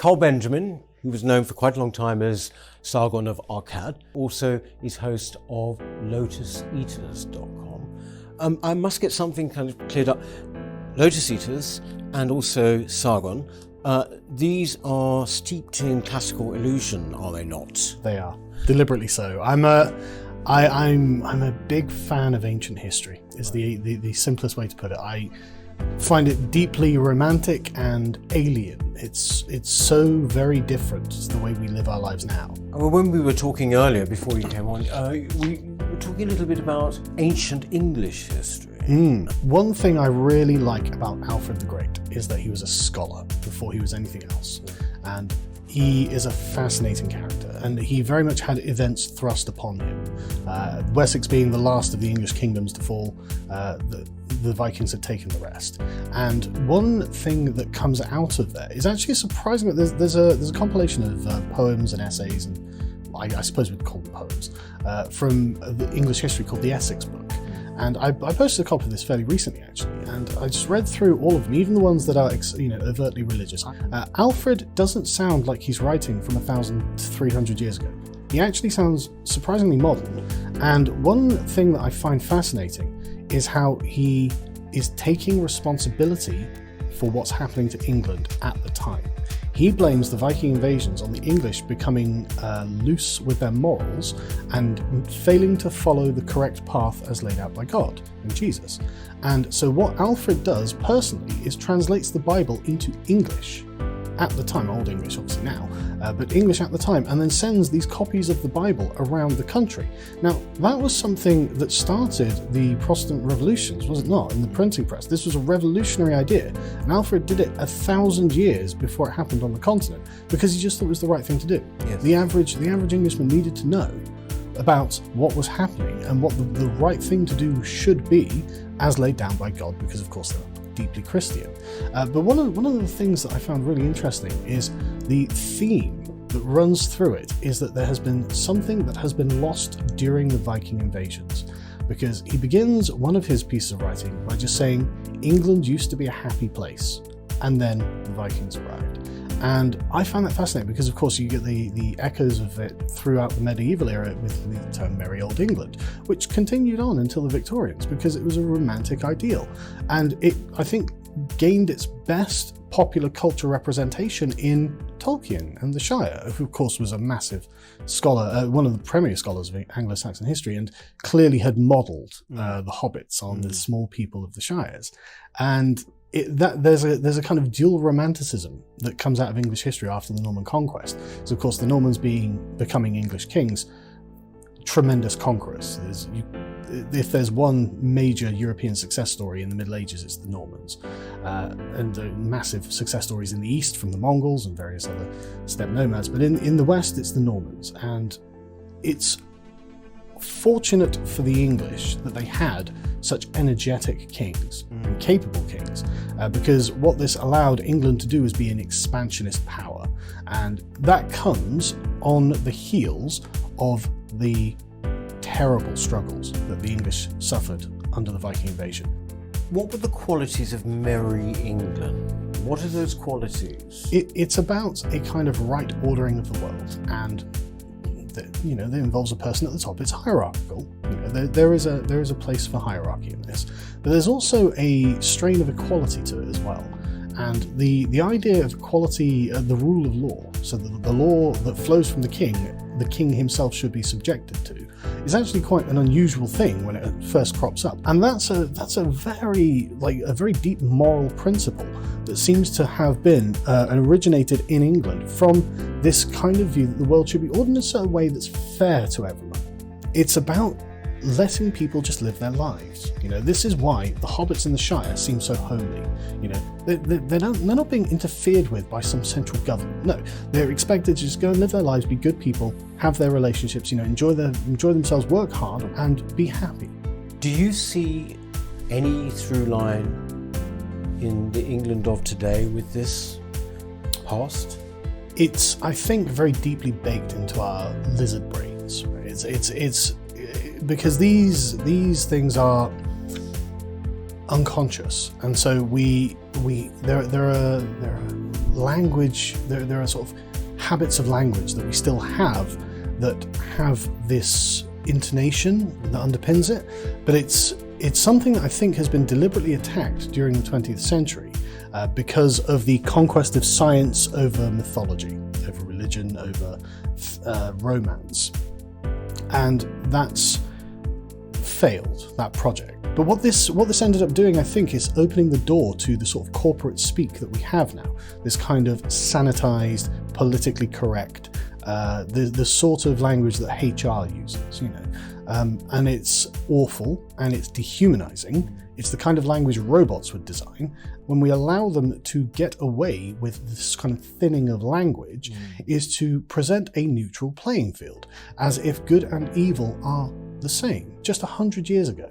Carl Benjamin, who was known for quite a long time as Sargon of Akkad, also is host of LotusEaters.com. I must get something kind of cleared up. Lotus Eaters and also Sargon, these are steeped in classical illusion, are they not? They are, deliberately so. I'm a big fan of ancient history, is the simplest way to put it. I find it deeply romantic and alien. It's so very different to the way we live our lives now. Well, when we were talking earlier, before you came on, we were talking a little bit about ancient English history. One thing I really like about Alfred the Great is that he was a scholar before he was anything else. And he is a fascinating character, and he very much had events thrust upon him. Wessex being the last of the English kingdoms to fall, the Vikings had taken the rest. And one thing that comes out of there is actually surprising. There's a compilation of poems and essays, and I suppose we'd call them poems, from the English history called the Essex Book. And I posted a copy of this fairly recently, actually, and I just read through all of them, even the ones that are, overtly religious. Alfred doesn't sound like he's writing from 1,300 years ago. He actually sounds surprisingly modern. And one thing that I find fascinating is how he is taking responsibility for what's happening to England at the time. He blames the Viking invasions on the English becoming loose with their morals and failing to follow the correct path as laid out by God and Jesus. And so what Alfred does personally is translates the Bible into English at the time, Old English obviously now, but English at the time, and then sends these copies of the Bible around the country. Now, that was something that started the Protestant revolutions, was it not, in the printing press? This was a revolutionary idea, and Alfred did it 1,000 years before it happened on the continent, because he just thought it was the right thing to do. Yes. The average Englishman needed to know about what was happening and what the right thing to do should be, as laid down by God, because of course they're deeply Christian. But one of the things that I found really interesting is the theme that runs through it is that there has been something that has been lost during the Viking invasions. Because he begins one of his pieces of writing by just saying, England used to be a happy place, and then the Vikings arrived. And I found that fascinating because, of course, you get the echoes of it throughout the medieval era with the term Merry Old England, which continued on until the Victorians because it was a romantic ideal. And it, I think, gained its best popular culture representation in Tolkien and the Shire, who, of course, was a massive scholar, one of the premier scholars of Anglo-Saxon history, and clearly had modelled the hobbits on the small people of the Shires. And there's a kind of dual romanticism that comes out of English history after the Norman conquest. So, of course, the Normans becoming English kings, tremendous conquerors. If there's one major European success story in the Middle Ages, it's the Normans. And massive success stories in the East from the Mongols and various other steppe nomads. But in the West, it's the Normans. And it's fortunate for the English that they had such energetic kings and capable kings, because what this allowed England to do is be an expansionist power, and that comes on the heels of the terrible struggles that the English suffered under the Viking invasion. What were the qualities of Merry England? What are those qualities? It's about a kind of right ordering of the world, and that involves a person at the top. It's hierarchical. There is a place for hierarchy in this, but there's also a strain of equality to it as well. And the idea of equality, the rule of law, so that the law that flows from the king himself should be subjected to, is actually quite an unusual thing when it first crops up. And that's a very deep moral principle that seems to have been and originated in England from this kind of view that the world should be ordered in a certain way that's fair to everyone. It's about letting people just live their lives. This is why the hobbits in the Shire seem so holy. They're not being interfered with by some central government. No, they're expected to just go and live their lives, be good people, have their relationships, enjoy themselves, work hard, and be happy. Do you see any through line in the England of today with this past? It's, I think, very deeply baked into our lizard brains. Right? It's because these things are unconscious, and so there are language, there are sort of habits of language that we still have that have this intonation that underpins it, but it's something that I think has been deliberately attacked during the 20th century because of the conquest of science over mythology, over religion, over romance, and that's failed, that project. But what this ended up doing, I think, is opening the door to the sort of corporate speak that we have now, this kind of sanitized, politically correct, the sort of language that HR uses, and it's awful and it's dehumanizing. It's the kind of language robots would design. When we allow them to get away with this kind of thinning of language, is to present a neutral playing field, as if good and evil are the same. Just 100 years ago,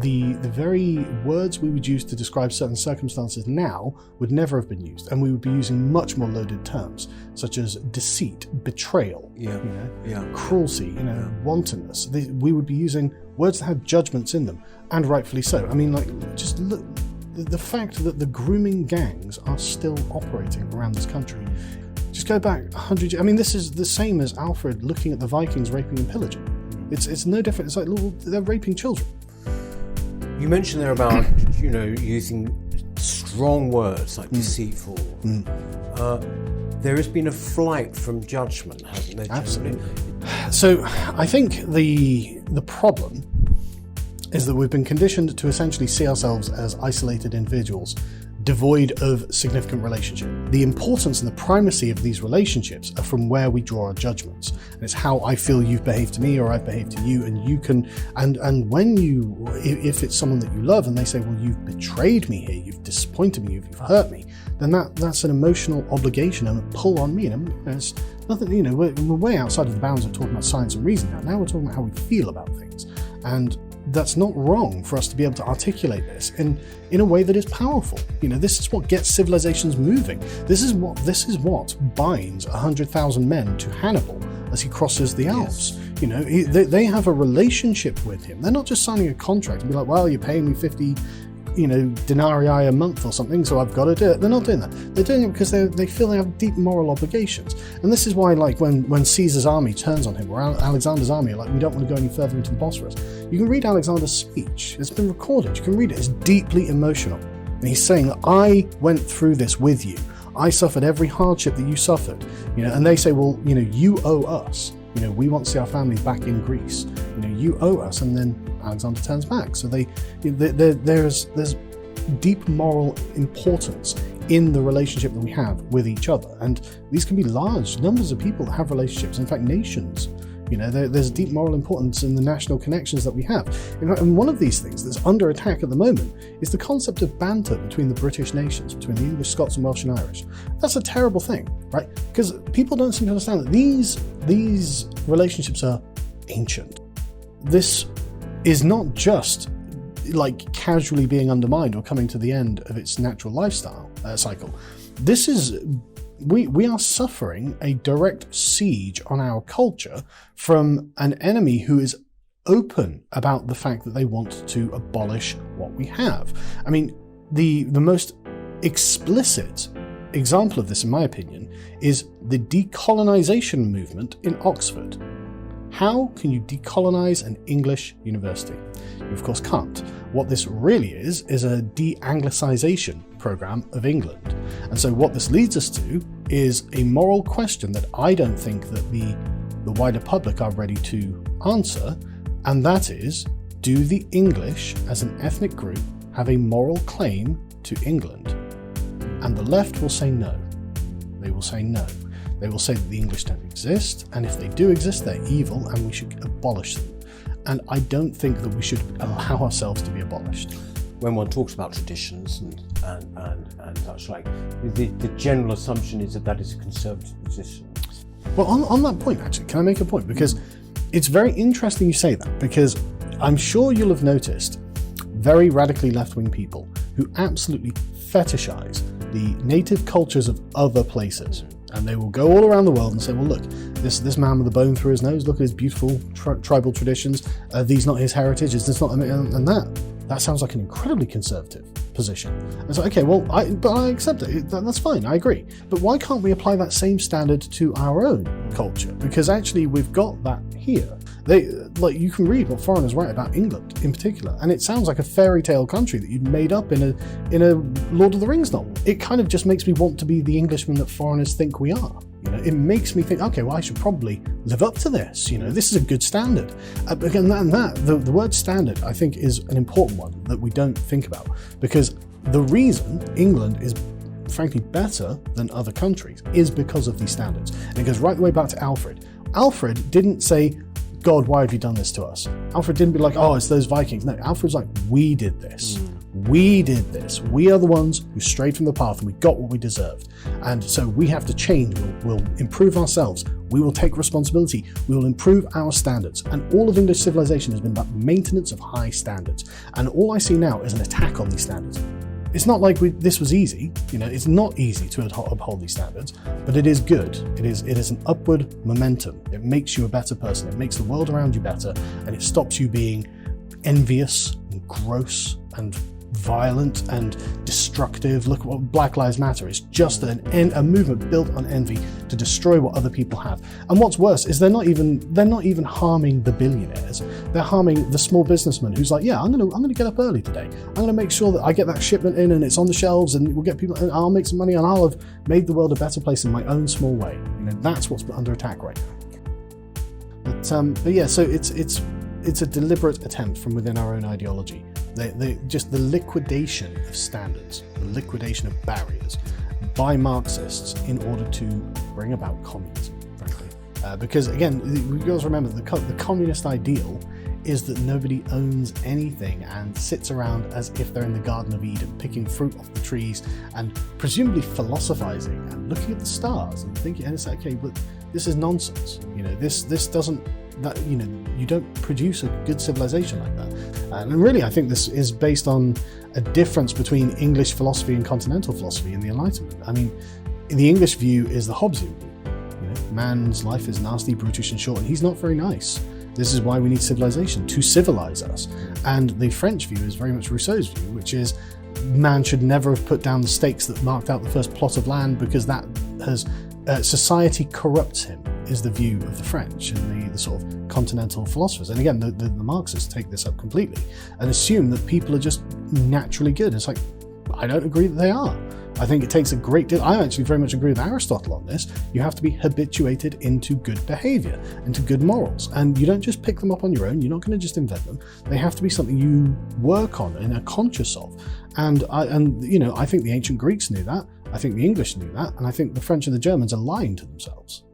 the very words we would use to describe certain circumstances now would never have been used, and we would be using much more loaded terms such as deceit, betrayal, cruelty, wantonness. We would be using words that have judgments in them, and rightfully so. I mean, just look, the fact that the grooming gangs are still operating around this country. Just go back 100 years. I mean, this is the same as Alfred looking at the Vikings raping and pillaging. It's no different. It's like, they're raping children. You mentioned there about, using strong words like deceitful. There has been a flight from judgment, hasn't there? Absolutely. So I think the problem is that we've been conditioned to essentially see ourselves as isolated individuals, devoid of significant relationship. The importance and the primacy of these relationships are from where we draw our judgments. And it's how I feel you've behaved to me or I've behaved to you, and you can, and when you, if it's someone that you love and they say, well, you've betrayed me here, you've disappointed me, you've hurt me, then that's an emotional obligation and a pull on me. And it's nothing, we're way outside of the bounds of talking about science and reason now. Now we're talking about how we feel about things. And that's not wrong for us to be able to articulate this in a way that is powerful. This is what gets civilizations moving. This is what binds 100,000 men to Hannibal as he crosses the Alps. Yes. They have a relationship with him. They're not just signing a contract and be like, well, you're paying me 50 denarii a month or something, so I've got to do it. They're not doing that. They're doing it because they feel they have deep moral obligations. And this is why, when Caesar's army turns on him, or Alexander's army, we don't want to go any further into the Bosphorus. You can read Alexander's speech. It's been recorded. You can read it. It's deeply emotional. And he's saying that I went through this with you. I suffered every hardship that you suffered. And they say, well, you owe us. We want to see our family back in Greece. You owe us. And then Alexander turns back. So there's deep moral importance in the relationship that we have with each other. And these can be large numbers of people that have relationships, in fact, nations. There's deep moral importance in the national connections that we have. And one of these things that's under attack at the moment is the concept of banter between the British nations, between the English, Scots, and Welsh and Irish. That's a terrible thing, right? Because people don't seem to understand that these relationships are ancient. This is not just casually being undermined or coming to the end of its natural lifestyle cycle. This is we are suffering a direct siege on our culture from an enemy who is open about the fact that they want to abolish what we have. I mean, the most explicit example of this, in my opinion, is the decolonization movement in Oxford. How can you decolonize an English university? You of course can't. What this really is a de-Anglicization program of England. And so what this leads us to is a moral question that I don't think that the wider public are ready to answer, and that is, do the English as an ethnic group have a moral claim to England? And the left will say no. They will say no. They will say that the English don't exist, and if they do exist, they're evil, and we should abolish them. And I don't think that we should allow ourselves to be abolished. When one talks about traditions and such like, the general assumption is that is a conservative position. Well, on that point, actually, can I make a point? Because it's very interesting you say that, because I'm sure you'll have noticed very radically left-wing people who absolutely fetishize the native cultures of other places. And they will go all around the world and say, well, look, this man with a bone through his nose, look at his beautiful tribal traditions. These not his heritage, is this not, and that that sounds like an incredibly conservative position. It's like, okay, well, but I accept it. That's fine. I agree. But why can't we apply that same standard to our own culture? Because actually, we've got that here. You can read what foreigners write about England in particular, and it sounds like a fairy tale country that you'd made up in a Lord of the Rings novel. It kind of just makes me want to be the Englishman that foreigners think we are. It makes me think, okay, well, I should probably live up to this. This is a good standard. Again, the word standard, I think, is an important one that we don't think about, because the reason England is frankly better than other countries is because of these standards. And it goes right the way back to Alfred. Alfred didn't say, God, why have you done this to us? Alfred didn't be like, oh, it's those Vikings. No, Alfred's like, we did this. We did this. We are the ones who strayed from the path and we got what we deserved. And so we have to change. We'll improve ourselves. We will take responsibility. We will improve our standards. And all of English civilization has been about maintenance of high standards. And all I see now is an attack on these standards. It's not like this was easy. It's not easy to uphold these standards, but it is good. It is an upward momentum. It makes you a better person. It makes the world around you better, and it stops you being envious and gross and violent and destructive. Look at what Black Lives Matter is. Just a movement built on envy to destroy what other people have. And what's worse is they're not even harming the billionaires. They're harming the small businessman who's like, yeah, I'm gonna get up early today. I'm gonna make sure that I get that shipment in and it's on the shelves, and we'll get people, and I'll make some money, and I'll have made the world a better place in my own small way. That's what's under attack right now. But yeah, so it's a deliberate attempt from within our own ideology. Just the liquidation of standards, the liquidation of barriers by Marxists in order to bring about communism, frankly. Because again, we guys remember the communist ideal is that nobody owns anything and sits around as if they're in the Garden of Eden, picking fruit off the trees and presumably philosophizing and looking at the stars and thinking, and it's like, okay, but this is nonsense. This doesn't. You don't produce a good civilization like that. And really, I think this is based on a difference between English philosophy and continental philosophy in the Enlightenment. I mean, the English view is the Hobbesian view. Man's life is nasty, brutish, and short, and he's not very nice. This is why we need civilization, to civilize us. And the French view is very much Rousseau's view, which is man should never have put down the stakes that marked out the first plot of land, because that has society corrupts him, is the view of the French and the sort of continental philosophers. And again, the Marxists take this up completely and assume that people are just naturally good. It's like, I don't agree that they are. I think it takes a great deal. I actually very much agree with Aristotle on this. You have to be habituated into good behavior, into good morals. And you don't just pick them up on your own. You're not going to just invent them. They have to be something you work on and are conscious of. And I think the ancient Greeks knew that. I think the English knew that. And I think the French and the Germans are lying to themselves.